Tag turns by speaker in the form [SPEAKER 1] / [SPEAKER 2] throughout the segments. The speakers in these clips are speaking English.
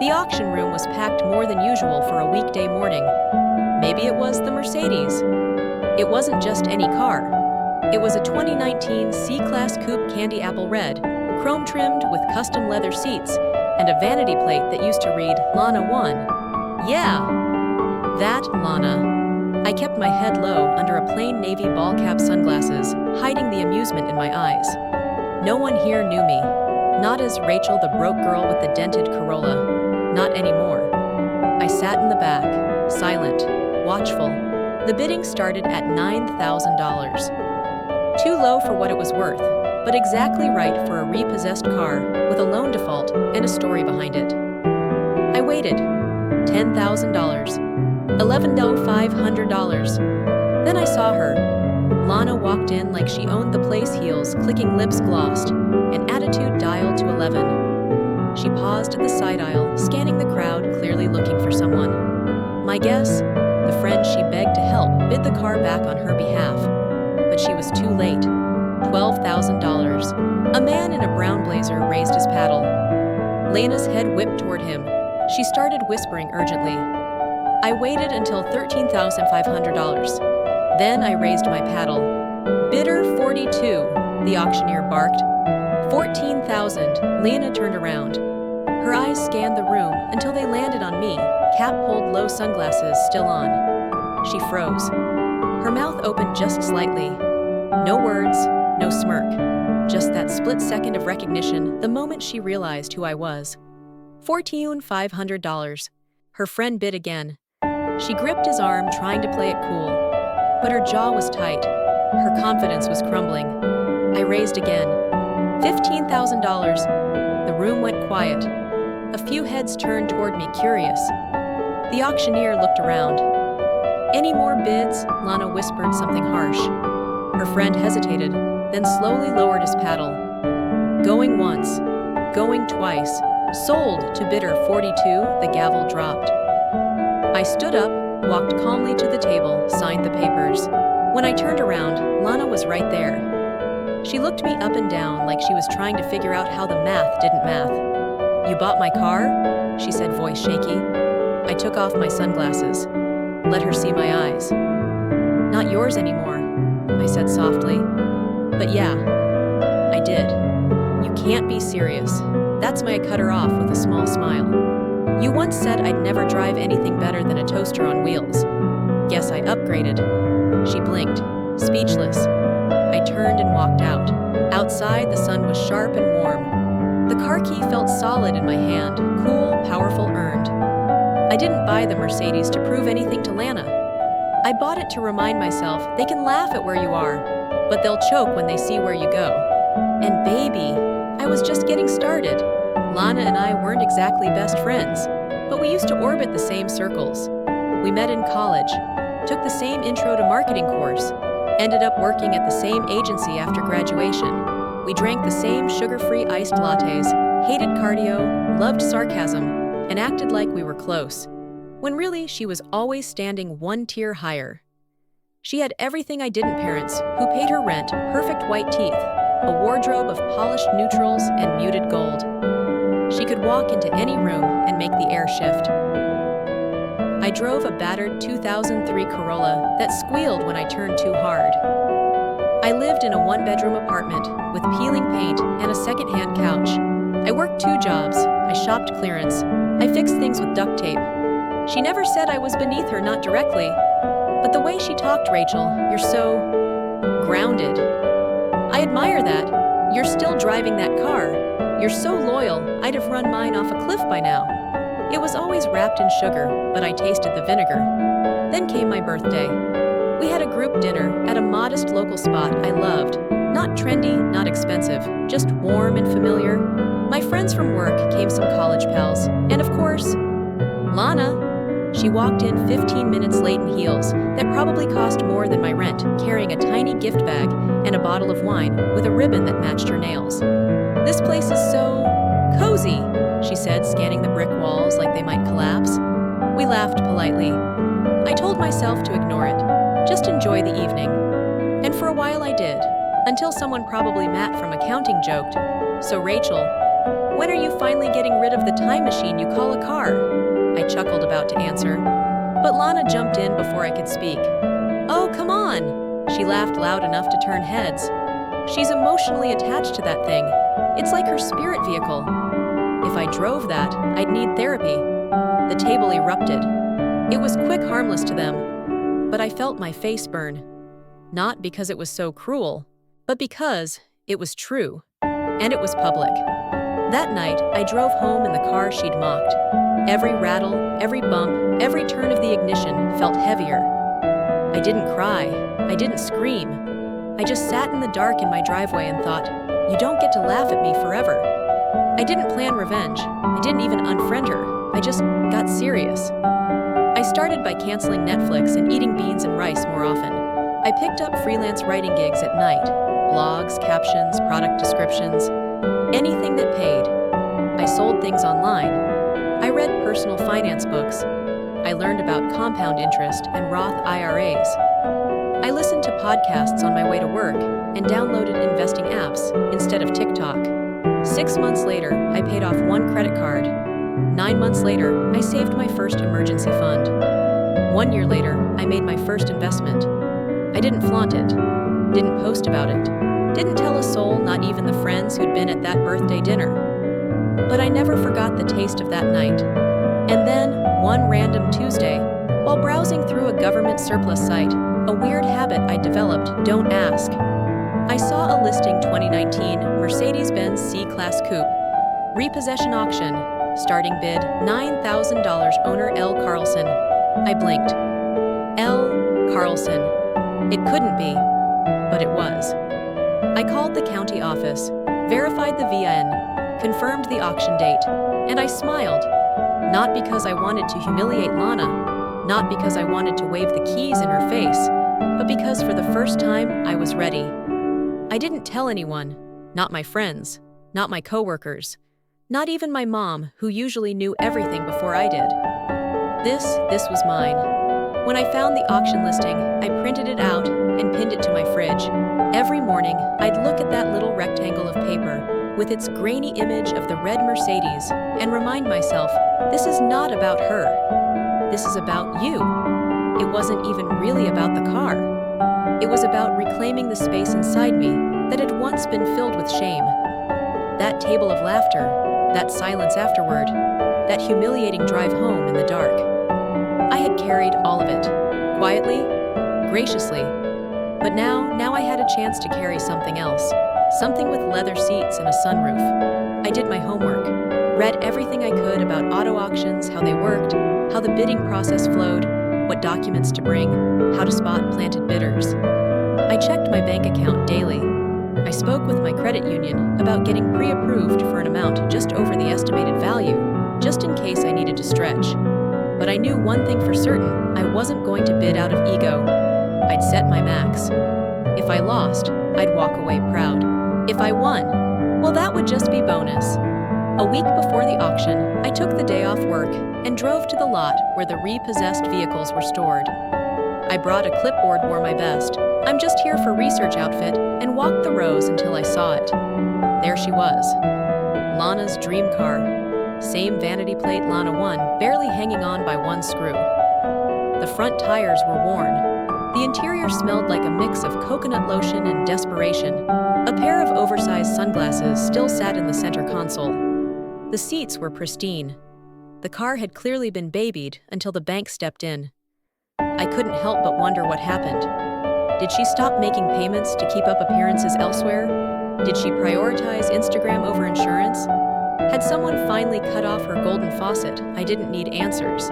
[SPEAKER 1] The auction room was packed more than usual for a weekday morning. Maybe it was the Mercedes. It wasn't just any car. It was a 2019 C-Class Coupe Candy Apple Red, chrome-trimmed with custom leather seats and a vanity plate that used to read Lana 1. Yeah, that Lana. I kept my head low under a plain navy ball-cap sunglasses, hiding the amusement in my eyes. No one here knew me. Not as Rachel, the broke girl with the dented Corolla. Not anymore. I sat in the back, silent, watchful. The bidding started at $9,000. Too low for what it was worth, but exactly right for a repossessed car with a loan default and a story behind it. I waited. $10,000. $11,500. Then I saw her. Lana walked in like she owned the place, heels clicking, lips glossed, and attitude dialed to 11. She paused at the side aisle, scanning the crowd, clearly looking for someone. My guess, the friend she begged to help bid the car back on her behalf. But she was too late. $12,000. A man in a brown blazer raised his paddle. Lena's head whipped toward him. She started whispering urgently. I waited until $13,500. Then I raised my paddle. Bidder 42, the auctioneer barked. 14,000. Lena turned around. Her eyes scanned the room until they landed on me, cap-pulled low sunglasses still on. She froze. Her mouth opened just slightly. No words, no smirk. Just that split second of recognition the moment she realized who I was. $14,500. Her friend bid again. She gripped his arm, trying to play it cool. But her jaw was tight. Her confidence was crumbling. I raised again. $15,000. The room went quiet. A few heads turned toward me, curious. The auctioneer looked around. Any more bids? Lana whispered something harsh. Her friend hesitated, then slowly lowered his paddle. Going once, going twice. Sold to bidder 42, the gavel dropped. I stood up, walked calmly to the table, signed the papers. When I turned around, Lana was right there. She looked me up and down like she was trying to figure out how the math didn't math. You bought my car? She said, voice shaky. I took off my sunglasses. Let her see my eyes. Not yours anymore, I said softly. But yeah, I did. You can't be serious. That's when I cut her off with a small smile. You once said I'd never drive anything better than a toaster on wheels. Guess I upgraded. She blinked, speechless. I turned and walked out. Outside, the sun was sharp and warm. The car key felt solid in my hand, cool, powerful, earned. I didn't buy the Mercedes to prove anything to Lana. I bought it to remind myself they can laugh at where you are, but they'll choke when they see where you go. And baby, I was just getting started. Lana and I weren't exactly best friends, but we used to orbit the same circles. We met in college, took the same intro to marketing course, ended up working at the same agency after graduation. We drank the same sugar-free iced lattes, hated cardio, loved sarcasm, and acted like we were close, when really she was always standing one tier higher. She had everything I didn't, parents who paid her rent, perfect white teeth, a wardrobe of polished neutrals and muted gold. She could walk into any room and make the air shift. I drove a battered 2003 Corolla that squealed when I turned too hard. I lived in a one-bedroom apartment with peeling paint and a second-hand couch. I worked 2 jobs. I shopped clearance. I fixed things with duct tape. She never said I was beneath her, not directly. But the way she talked, Rachel, you're so grounded. I admire that. You're still driving that car. You're so loyal, I'd have run mine off a cliff by now. It was always wrapped in sugar, but I tasted the vinegar. Then came my birthday. We had a group dinner at a modest local spot I loved. Not trendy, not expensive, just warm and familiar. My friends from work came, some college pals, and of course, Lana. She walked in 15 minutes late in heels that probably cost more than my rent, carrying a tiny gift bag and a bottle of wine with a ribbon that matched her nails. This place is so cozy, she said, scanning the brick walls like they might collapse. We laughed politely. I told myself to ignore it, just enjoy the evening. And for a while I did, until someone, probably Matt from accounting, joked, "So Rachel, When are you finally getting rid of the time machine you call a car? I chuckled, about to answer, but Lana jumped in before I could speak. Oh, come on! She laughed loud enough to turn heads. She's emotionally attached to that thing. It's like her spirit vehicle. If I drove that, I'd need therapy. The table erupted. It was quick, harmless to them, but I felt my face burn. Not because it was so cruel, but because it was true, and it was public. That night, I drove home in the car she'd mocked. Every rattle, every bump, every turn of the ignition felt heavier. I didn't cry. I didn't scream. I just sat in the dark in my driveway and thought, you don't get to laugh at me forever. I didn't plan revenge. I didn't even unfriend her. I just got serious. I started by canceling Netflix and eating beans and rice more often. I picked up freelance writing gigs at night. Blogs, captions, product descriptions, anything that paid. I sold things online. I read personal finance books. I learned about compound interest and Roth IRAs. I listened to podcasts on my way to work and downloaded investing apps instead of TikTok. 6 months later, I paid off 1 credit card. 9 months later, I saved my first emergency fund. 1 year later, I made my first investment. I didn't flaunt it, didn't post about it, didn't tell a soul, not even the friends who'd been at that birthday dinner. But I never forgot the taste of that night. And then, one random Tuesday, while browsing through a government surplus site, a weird habit I developed, don't ask. I saw a listing 2019 Mercedes-Benz C-Class Coupe, repossession auction, starting bid $9,000, owner L. Carlson. I blinked. L. Carlson. It couldn't be, but it was. I called the county office, verified the VIN, confirmed the auction date, and I smiled. Not because I wanted to humiliate Lana, not because I wanted to wave the keys in her face, but because for the first time I was ready. I didn't tell anyone, not my friends, not my coworkers, not even my mom, who usually knew everything before I did. This was mine. When I found the auction listing, I printed it out and pinned it to my fridge. Every morning, I'd look at that little rectangle of paper with its grainy image of the red Mercedes and remind myself, this is not about her. This is about you. It wasn't even really about the car. It was about reclaiming the space inside me that had once been filled with shame. That table of laughter, that silence afterward, that humiliating drive home in the dark. I had carried all of it, quietly, graciously. But now I had a chance to carry something else, something with leather seats and a sunroof. I did my homework, read everything I could about auto auctions, how they worked, how the bidding process flowed, what documents to bring, how to spot planted bidders. I checked my bank account daily. I spoke with my credit union about getting pre-approved for an amount just over the estimated value, just in case I needed to stretch. But I knew one thing for certain, I wasn't going to bid out of ego. I'd set my max. If I lost, I'd walk away proud. If I won, well, that would just be bonus. A week before the auction, I took the day off work and drove to the lot where the repossessed vehicles were stored. I brought a clipboard, wore my best. I'm just here for research outfit, and walked the rows until I saw it. There she was. Lana's dream car. Same vanity plate Lana won, barely hanging on by one screw. The front tires were worn. The interior smelled like a mix of coconut lotion and desperation. A pair of oversized sunglasses still sat in the center console. The seats were pristine. The car had clearly been babied until the bank stepped in. I couldn't help but wonder what happened. Did she stop making payments to keep up appearances elsewhere? Did she prioritize Instagram over insurance? Had someone finally cut off her golden faucet? I didn't need answers.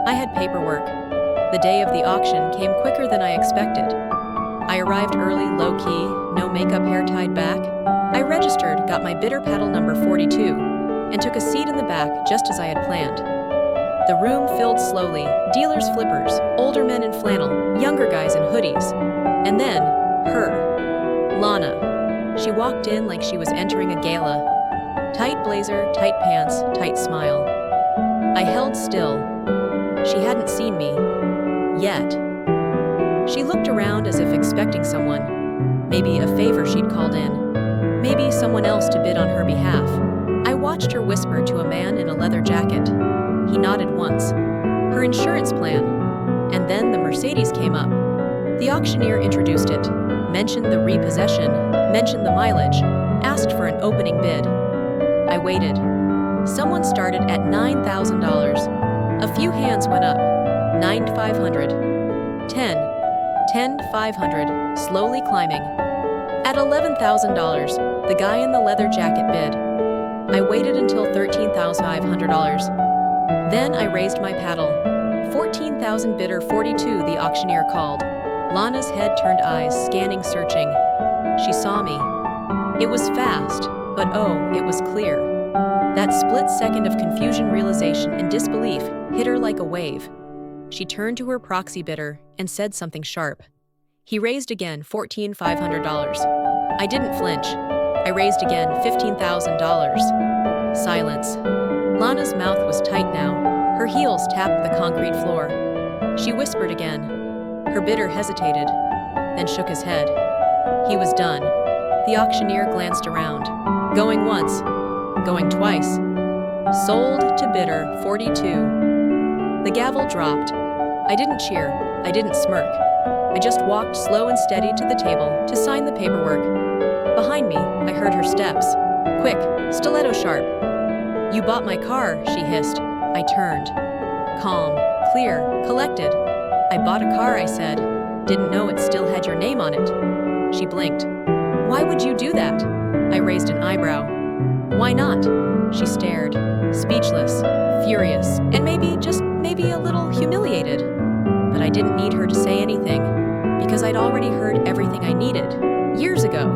[SPEAKER 1] I had paperwork. The day of the auction came quicker than I expected. I arrived early, low-key, no makeup, hair tied back. I registered, got my bidder paddle number 42, and took a seat in the back just as I had planned. The room filled slowly, dealers' flippers, older men in flannel, younger guys in hoodies. And then, her, Lana. She walked in like she was entering a gala. Tight blazer, tight pants, tight smile. I held still. She hadn't seen me. Yet. She looked around as if expecting someone. Maybe a favor she'd called in. Maybe someone else to bid on her behalf. I watched her whisper to a man in a leather jacket. He nodded once. Her insurance plan. And then the Mercedes came up. The auctioneer introduced it, mentioned the repossession, mentioned the mileage, asked for an opening bid. I waited. Someone started at $9,000. A few hands went up. 9,500. 10. 10,500, slowly climbing. At $11,000, the guy in the leather jacket bid. I waited until $13,500. Then I raised my paddle. 14,000 bidder 42, the auctioneer called. Lana's head turned eyes, scanning, searching. She saw me. It was fast, but oh, it was clear. That split second of confusion, realization, and disbelief hit her like a wave. She turned to her proxy bidder and said something sharp. He raised again, $14,500. I didn't flinch. I raised again, $15,000. Silence. Lana's mouth was tight now. Her heels tapped the concrete floor. She whispered again. Her bidder hesitated, then shook his head. He was done. The auctioneer glanced around. Going once, going twice. Sold to bidder 42. The gavel dropped. I didn't cheer. I didn't smirk. I just walked slow and steady to the table to sign the paperwork. Behind me, I heard her steps. Quick, stiletto sharp. You bought my car, she hissed. I turned. Calm, clear, collected. I bought a car, I said. Didn't know it still had your name on it. She blinked. Why would you do that? I raised an eyebrow. Why not? She stared, speechless, furious, and maybe a little humiliated. But I didn't need her to say anything, because I'd already heard everything I needed, years ago.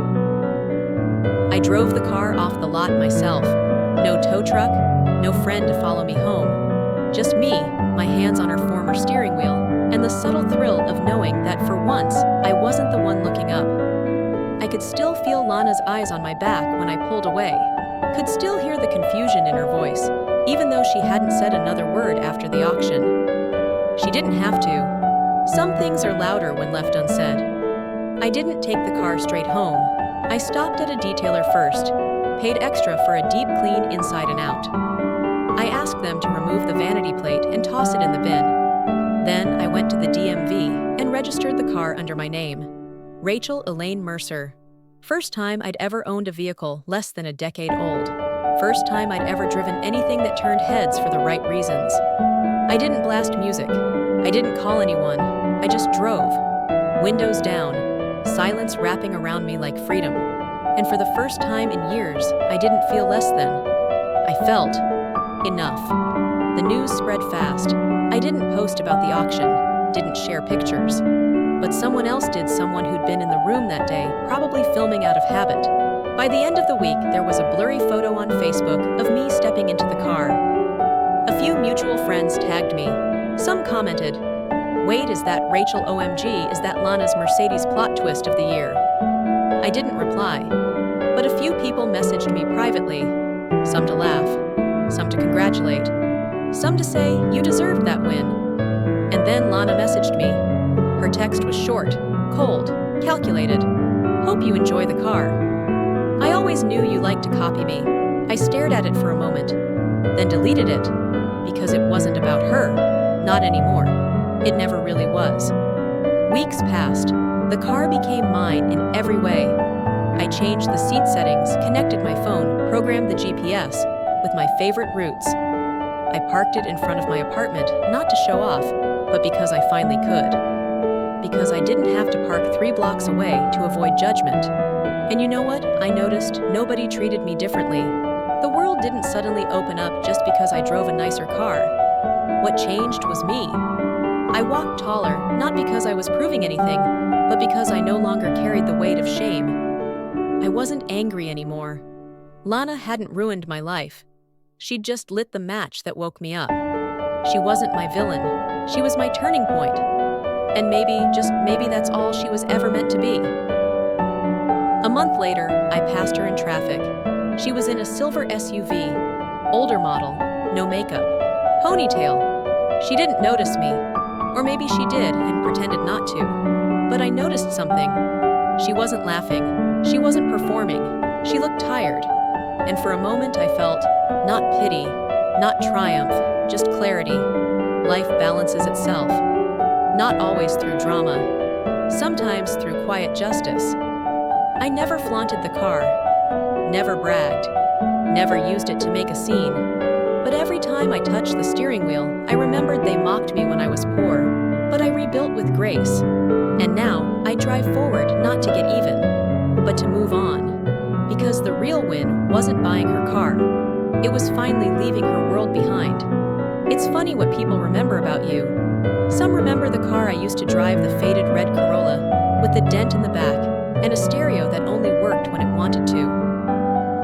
[SPEAKER 1] I drove the car off the lot myself. No tow truck, no friend to follow me home. Just me, my hands on her former steering wheel, and the subtle thrill of knowing that for once, I wasn't the one looking up. I could still feel Lana's eyes on my back when I pulled away, could still hear the confusion in her voice, even though she hadn't said another word after the auction. She didn't have to. Some things are louder when left unsaid. I didn't take the car straight home. I stopped at a detailer first, paid extra for a deep clean inside and out. I asked them to remove the vanity plate and toss it in the bin. Then I went to the DMV and registered the car under my name, Rachel Elaine Mercer. First time I'd ever owned a vehicle less than a decade old. First time I'd ever driven anything that turned heads for the right reasons. I didn't blast music. I didn't call anyone. I just drove. Windows down, silence wrapping around me like freedom. And for the first time in years, I didn't feel less than. I felt enough. The news spread fast. I didn't post about the auction, didn't share pictures. But someone else did, someone who'd been in the room that day, probably filming out of habit. By the end of the week, there was a blurry photo on Facebook of me stepping into the car. A few mutual friends tagged me. Some commented, "Wait, is that Rachel OMG? Is that Lana's Mercedes plot twist of the year?" I didn't reply, but a few people messaged me privately, some to laugh, some to congratulate, some to say, "You deserved that win." And then Lana messaged me. Her text was short, cold, calculated. "Hope you enjoy the car. I always knew you liked to copy me." I stared at it for a moment, then deleted it, because it wasn't about her, not anymore. It never really was. Weeks passed. The car became mine in every way. I changed the seat settings, connected my phone, programmed the GPS with my favorite routes. I parked it in front of my apartment, not to show off, but because I finally could. Because I didn't have to park 3 blocks away to avoid judgment. And you know what? I noticed nobody treated me differently. The world didn't suddenly open up just because I drove a nicer car. What changed was me. I walked taller, not because I was proving anything, but because I no longer carried the weight of shame. I wasn't angry anymore. Lana hadn't ruined my life. She'd just lit the match that woke me up. She wasn't my villain. She was my turning point. And maybe, just maybe, that's all she was ever meant to be. A month later, I passed her in traffic. She was in a silver SUV, older model, no makeup, ponytail. She didn't notice me, or maybe she did and pretended not to. But I noticed something. She wasn't laughing. She wasn't performing. She looked tired. And for a moment I felt, not pity, not triumph, just clarity. Life balances itself. Not always through drama. Sometimes through quiet justice. I never flaunted the car. Never bragged. Never used it to make a scene. But every time I touched the steering wheel, I remembered they mocked me when I was poor. But I rebuilt with grace. And now, I drive forward not to get even, but to move on. Because the real win wasn't buying her car. It was finally leaving her world behind. It's funny what people remember about you. Some remember the car I used to drive, the faded red Corolla, with the dent in the back, and a stereo that only worked when it wanted to.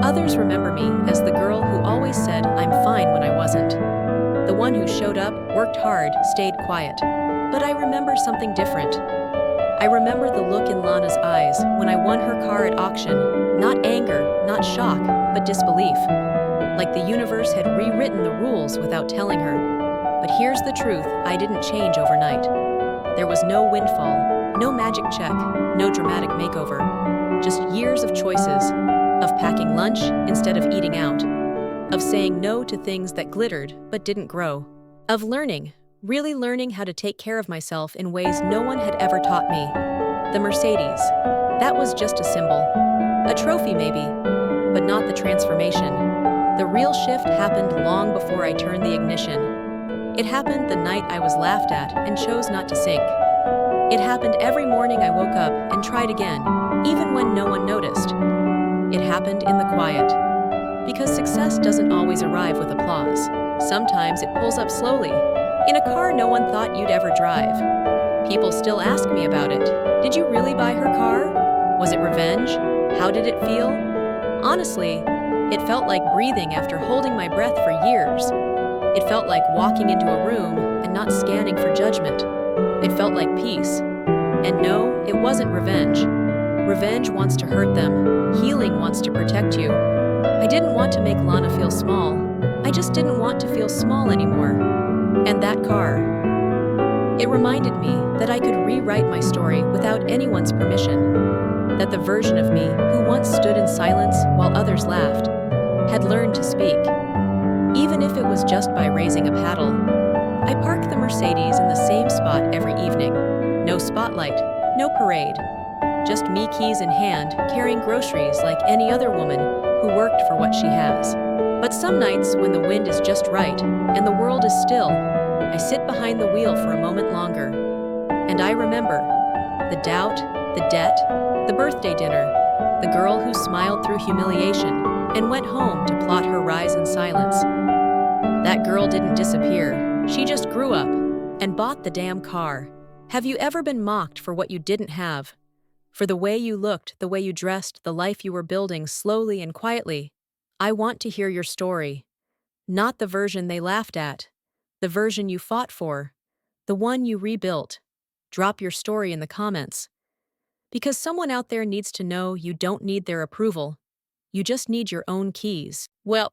[SPEAKER 1] Others remember me as the girl who always said I'm fine when I wasn't. The one who showed up, worked hard, stayed quiet. But I remember something different. I remember the look in Lana's eyes when I won her car at auction. Not anger, not shock, but disbelief. Like the universe had rewritten the rules without telling her. But here's the truth, I didn't change overnight. There was no windfall, no magic check, no dramatic makeover. Just years of choices. Of packing lunch instead of eating out. Of saying no to things that glittered but didn't grow. Of learning, really learning how to take care of myself in ways no one had ever taught me. The Mercedes. That was just a symbol. A trophy maybe, but not the transformation. The real shift happened long before I turned the ignition. It happened the night I was laughed at and chose not to sink. It happened every morning I woke up and tried again, even when no one noticed. It happened in the quiet. Because success doesn't always arrive with applause. Sometimes it pulls up slowly, in a car no one thought you'd ever drive. People still ask me about it. Did you really buy her car? Was it revenge? How did it feel? Honestly, it felt like breathing after holding my breath for years. It felt like walking into a room and not scanning for judgment. It felt like peace. And no, it wasn't revenge. Revenge wants to hurt them. Healing wants to protect you. I didn't want to make Lana feel small. I just didn't want to feel small anymore. And that car. It reminded me that I could rewrite my story without anyone's permission. That the version of me who once stood in silence while others laughed had learned to speak. Even if it was just by raising a paddle. I parked the Mercedes in the same spot every evening. No spotlight, no parade. Just me, keys in hand, carrying groceries like any other woman who worked for what she has. But some nights, when the wind is just right and the world is still, I sit behind the wheel for a moment longer. And I remember the doubt, the debt, the birthday dinner, the girl who smiled through humiliation and went home to plot her rise in silence. That girl didn't disappear. She just grew up and bought the damn car. Have you ever been mocked for what you didn't have? For the way you looked, the way you dressed, the life you were building slowly and quietly? I want to hear your story. Not the version they laughed at. The version you fought for. The one you rebuilt. Drop your story in the comments. Because someone out there needs to know you don't need their approval. You just need your own keys. Well,